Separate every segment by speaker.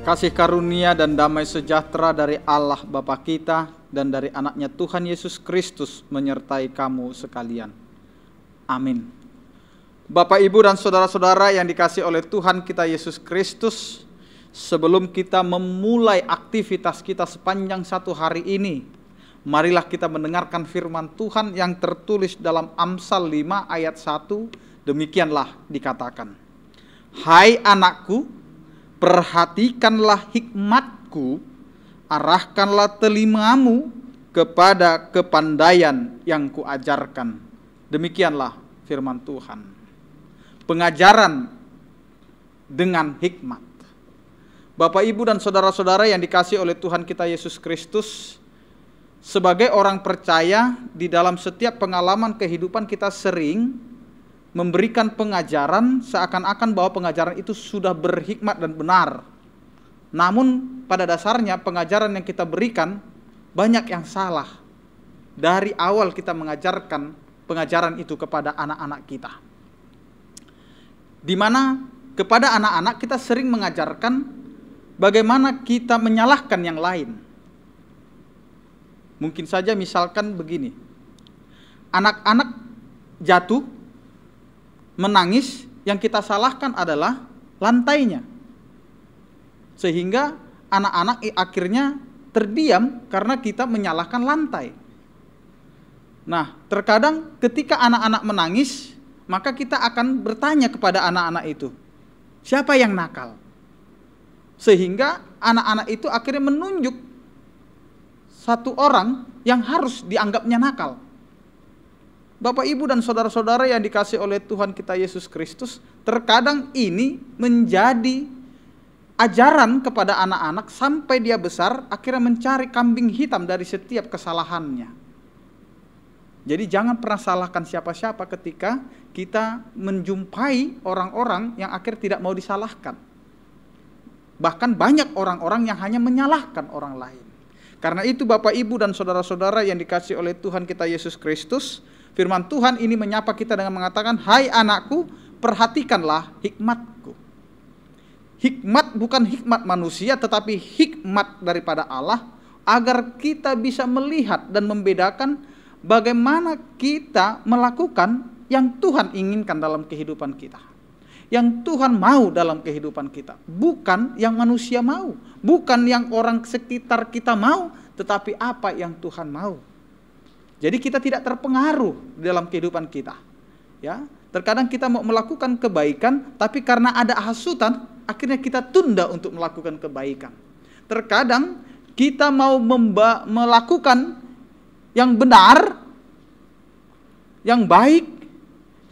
Speaker 1: Kasih karunia dan damai sejahtera dari Allah Bapa kita dan dari anaknya Tuhan Yesus Kristus menyertai kamu sekalian. Amin. Bapak, Ibu, dan saudara-saudara yang dikasihi oleh Tuhan kita Yesus Kristus, sebelum kita memulai aktivitas kita sepanjang satu hari ini, marilah kita mendengarkan firman Tuhan yang tertulis dalam Amsal 5 ayat 1, demikianlah dikatakan. Hai anakku, perhatikanlah hikmatku, arahkanlah telingamu kepada kepandaian yang kuajarkan. Demikianlah firman Tuhan. Pengajaran dengan hikmat. Bapak, Ibu, dan saudara-saudara yang dikasihi oleh Tuhan kita Yesus Kristus, sebagai orang percaya di dalam setiap pengalaman kehidupan kita sering memberikan pengajaran seakan-akan bahwa pengajaran itu sudah berhikmat dan benar. Namun pada dasarnya pengajaran yang kita berikan banyak yang salah. Dari awal kita mengajarkan pengajaran itu kepada anak-anak kita. Di mana kepada anak-anak kita sering mengajarkan bagaimana kita menyalahkan yang lain. Mungkin saja misalkan begini. Anak-anak jatuh, menangis, yang kita salahkan adalah lantainya. Sehingga anak-anak akhirnya terdiam karena kita menyalahkan lantai. Nah, terkadang ketika anak-anak menangis, maka kita akan bertanya kepada anak-anak itu, siapa yang nakal? Sehingga anak-anak itu akhirnya menunjuk satu orang yang harus dianggapnya nakal. Bapak, Ibu, dan saudara-saudara yang dikasihi oleh Tuhan kita Yesus Kristus, terkadang ini menjadi ajaran kepada anak-anak sampai dia besar akhirnya mencari kambing hitam dari setiap kesalahannya. Jadi jangan pernah salahkan siapa-siapa ketika kita menjumpai orang-orang yang akhirnya tidak mau disalahkan. Bahkan banyak orang-orang yang hanya menyalahkan orang lain. Karena itu Bapak, Ibu, dan saudara-saudara yang dikasihi oleh Tuhan kita Yesus Kristus, firman Tuhan ini menyapa kita dengan mengatakan, hai anakku, perhatikanlah hikmatku. Hikmat bukan hikmat manusia, tetapi hikmat daripada Allah, agar kita bisa melihat dan membedakan bagaimana kita melakukan yang Tuhan inginkan dalam kehidupan kita. Yang Tuhan mau dalam kehidupan kita. Bukan yang manusia mau. Bukan yang orang sekitar kita mau, tetapi apa yang Tuhan mau. Jadi kita tidak terpengaruh dalam kehidupan kita. Ya, terkadang kita mau melakukan kebaikan, tapi karena ada hasutan, akhirnya kita tunda untuk melakukan kebaikan. Terkadang kita mau melakukan yang benar, yang baik,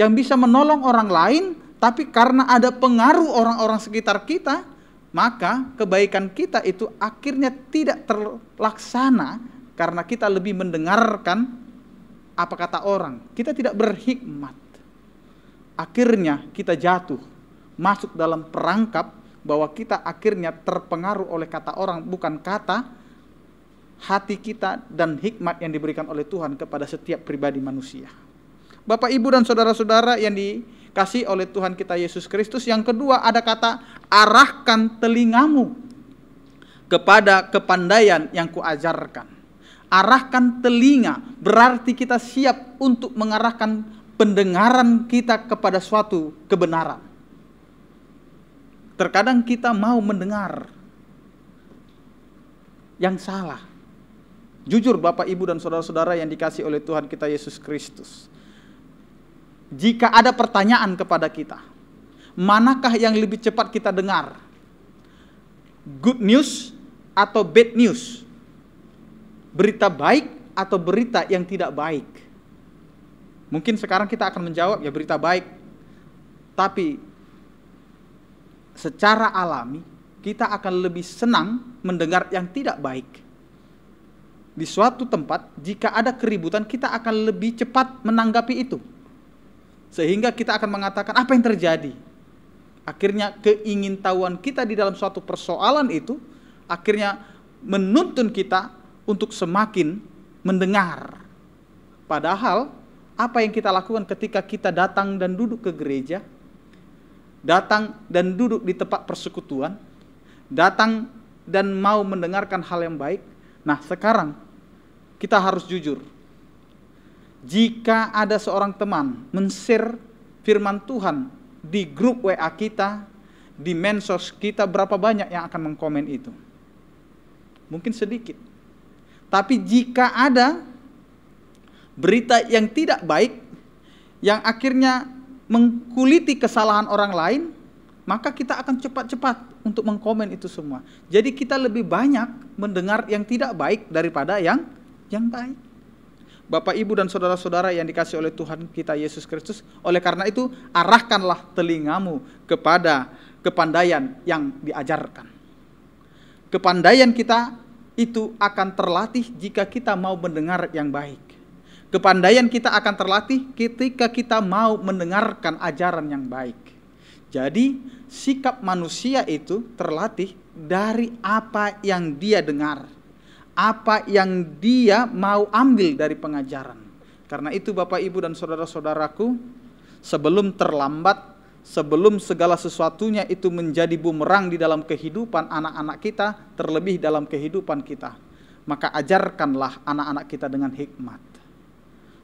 Speaker 1: yang bisa menolong orang lain, tapi karena ada pengaruh orang-orang sekitar kita, maka kebaikan kita itu akhirnya tidak terlaksana karena kita lebih mendengarkan apa kata orang. Kita tidak berhikmat. Akhirnya kita jatuh, masuk dalam perangkap bahwa kita akhirnya terpengaruh oleh kata orang, bukan kata hati kita dan hikmat yang diberikan oleh Tuhan kepada setiap pribadi manusia. Bapak, Ibu, dan saudara-saudara yang dikasihi oleh Tuhan kita Yesus Kristus, yang kedua ada kata arahkan telingamu kepada kepandaian yang kuajarkan. Arahkan telinga berarti kita siap untuk mengarahkan pendengaran kita kepada suatu kebenaran. Terkadang kita mau mendengar yang salah. Jujur Bapak, Ibu, dan saudara-saudara yang dikasihi oleh Tuhan kita Yesus Kristus, jika ada pertanyaan kepada kita, manakah yang lebih cepat kita dengar? Good news atau bad news? Berita baik atau berita yang tidak baik? Mungkin sekarang kita akan menjawab ya berita baik. Tapi secara alami kita akan lebih senang mendengar yang tidak baik. Di suatu tempat jika ada keributan kita akan lebih cepat menanggapi itu. Sehingga kita akan mengatakan apa yang terjadi. Akhirnya keingintahuan kita di dalam suatu persoalan itu akhirnya menuntun kita untuk semakin mendengar. Padahal apa yang kita lakukan ketika kita datang dan duduk ke gereja, datang dan duduk di tempat persekutuan, datang dan mau mendengarkan hal yang baik. Nah, sekarang kita harus jujur. Jika ada seorang teman men-share firman Tuhan di grup WA kita, di medsos kita, berapa banyak yang akan mengkomen itu? Mungkin sedikit. Tapi jika ada berita yang tidak baik, yang akhirnya mengkuliti kesalahan orang lain, maka kita akan cepat-cepat untuk mengkomen itu semua. Jadi kita lebih banyak mendengar yang tidak baik daripada yang baik. Bapak, Ibu, dan saudara-saudara yang dikasihi oleh Tuhan kita Yesus Kristus, oleh karena itu arahkanlah telingamu kepada kepandaian yang diajarkan. Kepandaian kita itu akan terlatih jika kita mau mendengar yang baik. Kepandaian kita akan terlatih ketika kita mau mendengarkan ajaran yang baik. Jadi sikap manusia itu terlatih dari apa yang dia dengar, apa yang dia mau ambil dari pengajaran. Karena itu Bapak, Ibu, dan saudara-saudaraku, sebelum terlambat, sebelum segala sesuatunya itu menjadi bumerang di dalam kehidupan anak-anak kita, terlebih dalam kehidupan kita, maka ajarkanlah anak-anak kita dengan hikmat.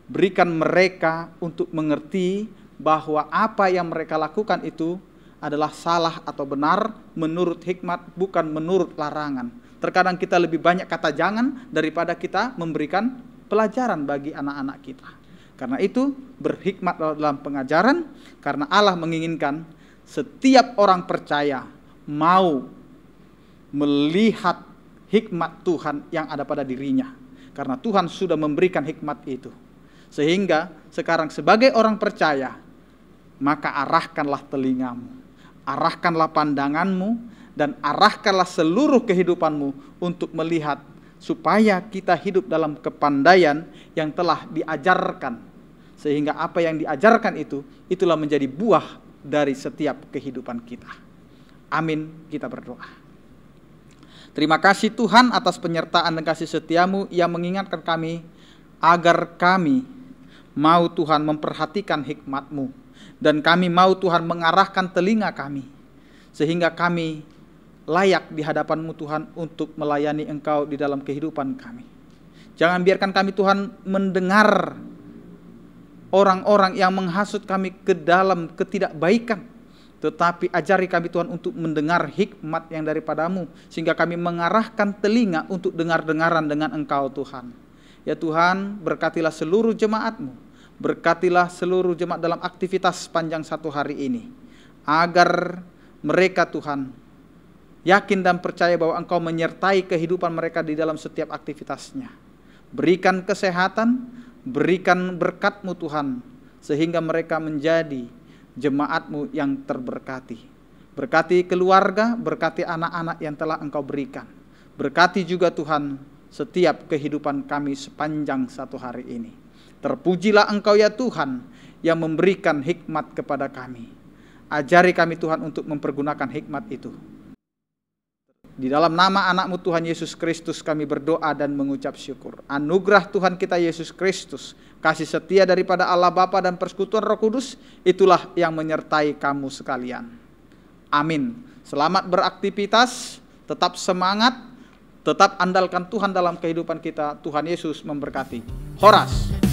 Speaker 1: Berikan mereka untuk mengerti bahwa apa yang mereka lakukan itu adalah salah atau benar menurut hikmat, bukan menurut larangan. Terkadang kita lebih banyak kata jangan daripada kita memberikan pelajaran bagi anak-anak kita. Karena itu berhikmat dalam pengajaran, karena Allah menginginkan setiap orang percaya mau melihat hikmat Tuhan yang ada pada dirinya. Karena Tuhan sudah memberikan hikmat itu. Sehingga sekarang sebagai orang percaya, maka arahkanlah telingamu, arahkanlah pandanganmu, dan arahkanlah seluruh kehidupanmu untuk melihat supaya kita hidup dalam kepandaian yang telah diajarkan. Sehingga apa yang diajarkan itu, itulah menjadi buah dari setiap kehidupan kita. Amin, kita berdoa. Terima kasih Tuhan atas penyertaan dan kasih setiamu yang mengingatkan kami agar kami mau Tuhan memperhatikan hikmat-Mu, dan kami mau Tuhan mengarahkan telinga kami sehingga kami layak di hadapan-Mu Tuhan untuk melayani Engkau di dalam kehidupan kami. Jangan biarkan kami Tuhan mendengar orang-orang yang menghasut kami ke dalam ketidakbaikan, tetapi ajari kami Tuhan untuk mendengar hikmat yang daripada-Mu, sehingga kami mengarahkan telinga untuk dengar-dengaran dengan Engkau Tuhan. Ya Tuhan, berkatilah seluruh jemaat-Mu, berkatilah seluruh jemaat dalam aktivitas sepanjang satu hari ini, agar mereka Tuhan yakin dan percaya bahwa Engkau menyertai kehidupan mereka di dalam setiap aktivitasnya. Berikan kesehatan, berikan berkat-Mu Tuhan, sehingga mereka menjadi jemaat-Mu yang terberkati. Berkati keluarga, berkati anak-anak yang telah Engkau berikan. Berkati juga Tuhan setiap kehidupan kami sepanjang satu hari ini. Terpujilah Engkau ya Tuhan yang memberikan hikmat kepada kami. Ajari kami Tuhan untuk mempergunakan hikmat itu. Di dalam nama anak-Mu Tuhan Yesus Kristus kami berdoa dan mengucap syukur. Anugerah Tuhan kita Yesus Kristus, kasih setia daripada Allah Bapa dan persekutuan Roh Kudus, itulah yang menyertai kamu sekalian. Amin. Selamat beraktivitas, tetap semangat, tetap andalkan Tuhan dalam kehidupan kita. Tuhan Yesus memberkati. Horas.